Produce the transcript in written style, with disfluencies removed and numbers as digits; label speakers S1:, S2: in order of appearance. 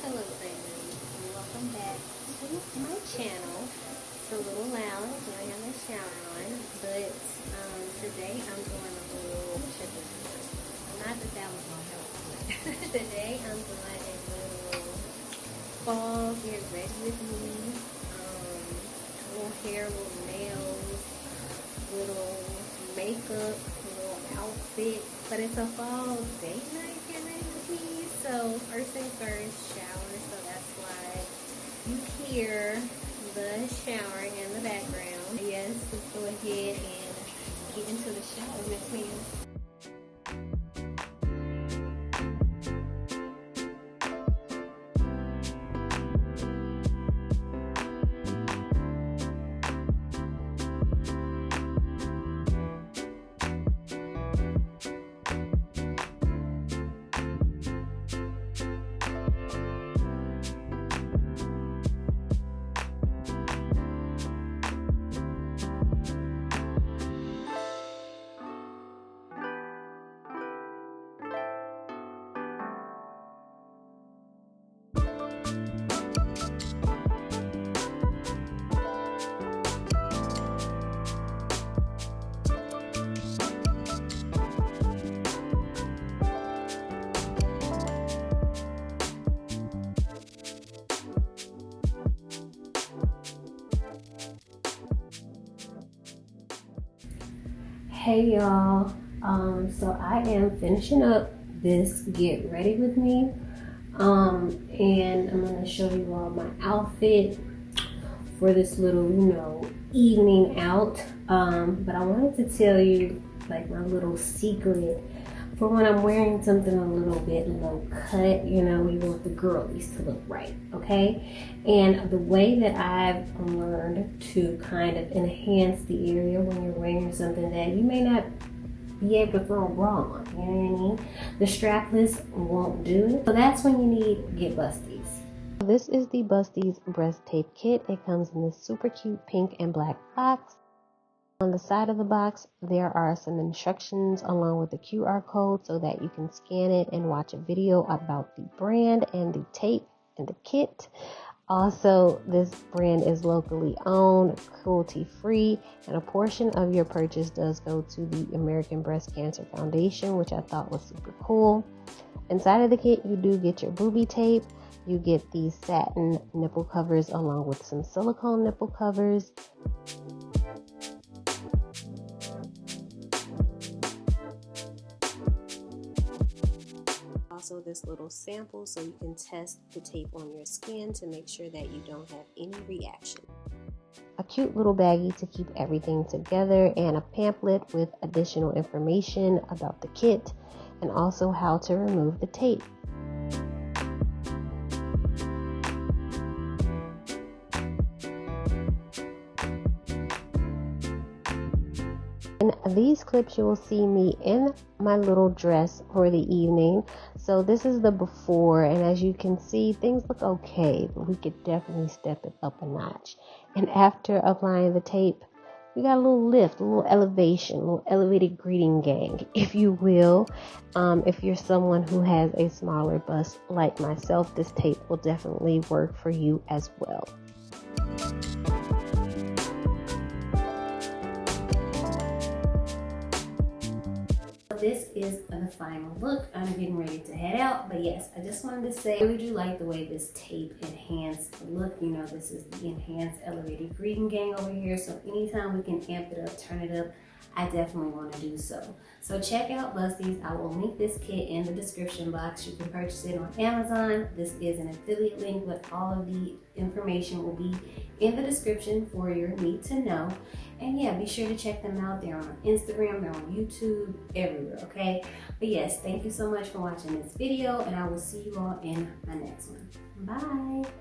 S1: Hello friends, and welcome back to my channel. It's a little loud when I have my shower on, but today I'm doing a little, check this out. Not that that was gonna help, but today I'm doing a little fall get ready with me. Little hair, little nails, little makeup, little outfit, but it's a fall date night get ready with me. So first thing first, shower. So that's why you hear the showering in the background. Yes, let's go ahead and get into the shower, Miss Ma'am. Hey y'all, so I am finishing up this get ready with me, and I'm going to show you all my outfit for this little, evening out, but I wanted to tell you like my little secret for when I'm wearing something a little bit low cut. You want the girlies to look right, okay? And the way that I've learned to kind of enhance the area when you're wearing something that you may not be able to throw a bra on, you know what I mean? The strapless won't do it. So that's when you need Get Busties. This is the Busties breast tape kit. It comes in this super cute pink and black box. On the side of the box, there are some instructions along with the QR code so that you can scan it and watch a video about the brand and the tape and the kit. Also, this brand is locally owned, cruelty-free, and a portion of your purchase does go to the American Breast Cancer Foundation, which I thought was super cool. Inside of the kit, you do get your booby tape. You get these satin nipple covers along with some silicone nipple covers. Also this little sample so you can test the tape on your skin to make sure that you don't have any reaction. A cute little baggie to keep everything together, and a pamphlet with additional information about the kit and also how to remove the tape. In these clips, you will see me in my little dress for the evening. So this is the before, and as you can see, things look okay, but we could definitely step it up a notch. And after applying the tape, we got a little lift, a little elevation, a little elevated greeting gang, if you will. If you're someone who has a smaller bust like myself, this tape will definitely work for you as well. This is the final look. I'm getting ready to head out, but yes, I just wanted to say I really do like the way this tape enhanced the look. This is the enhanced elevated greeting gang over here, so anytime we can amp it up, turn it up, I definitely want to do so. So check out Busties. I will link this kit in the description box. You can purchase it on Amazon. This is an affiliate link, but all of the information will be in the description for your need to know. And yeah, be sure to check them out. They're on Instagram, they're on YouTube, everywhere, okay? But yes, thank you so much for watching this video, and I will see you all in my next one. Bye.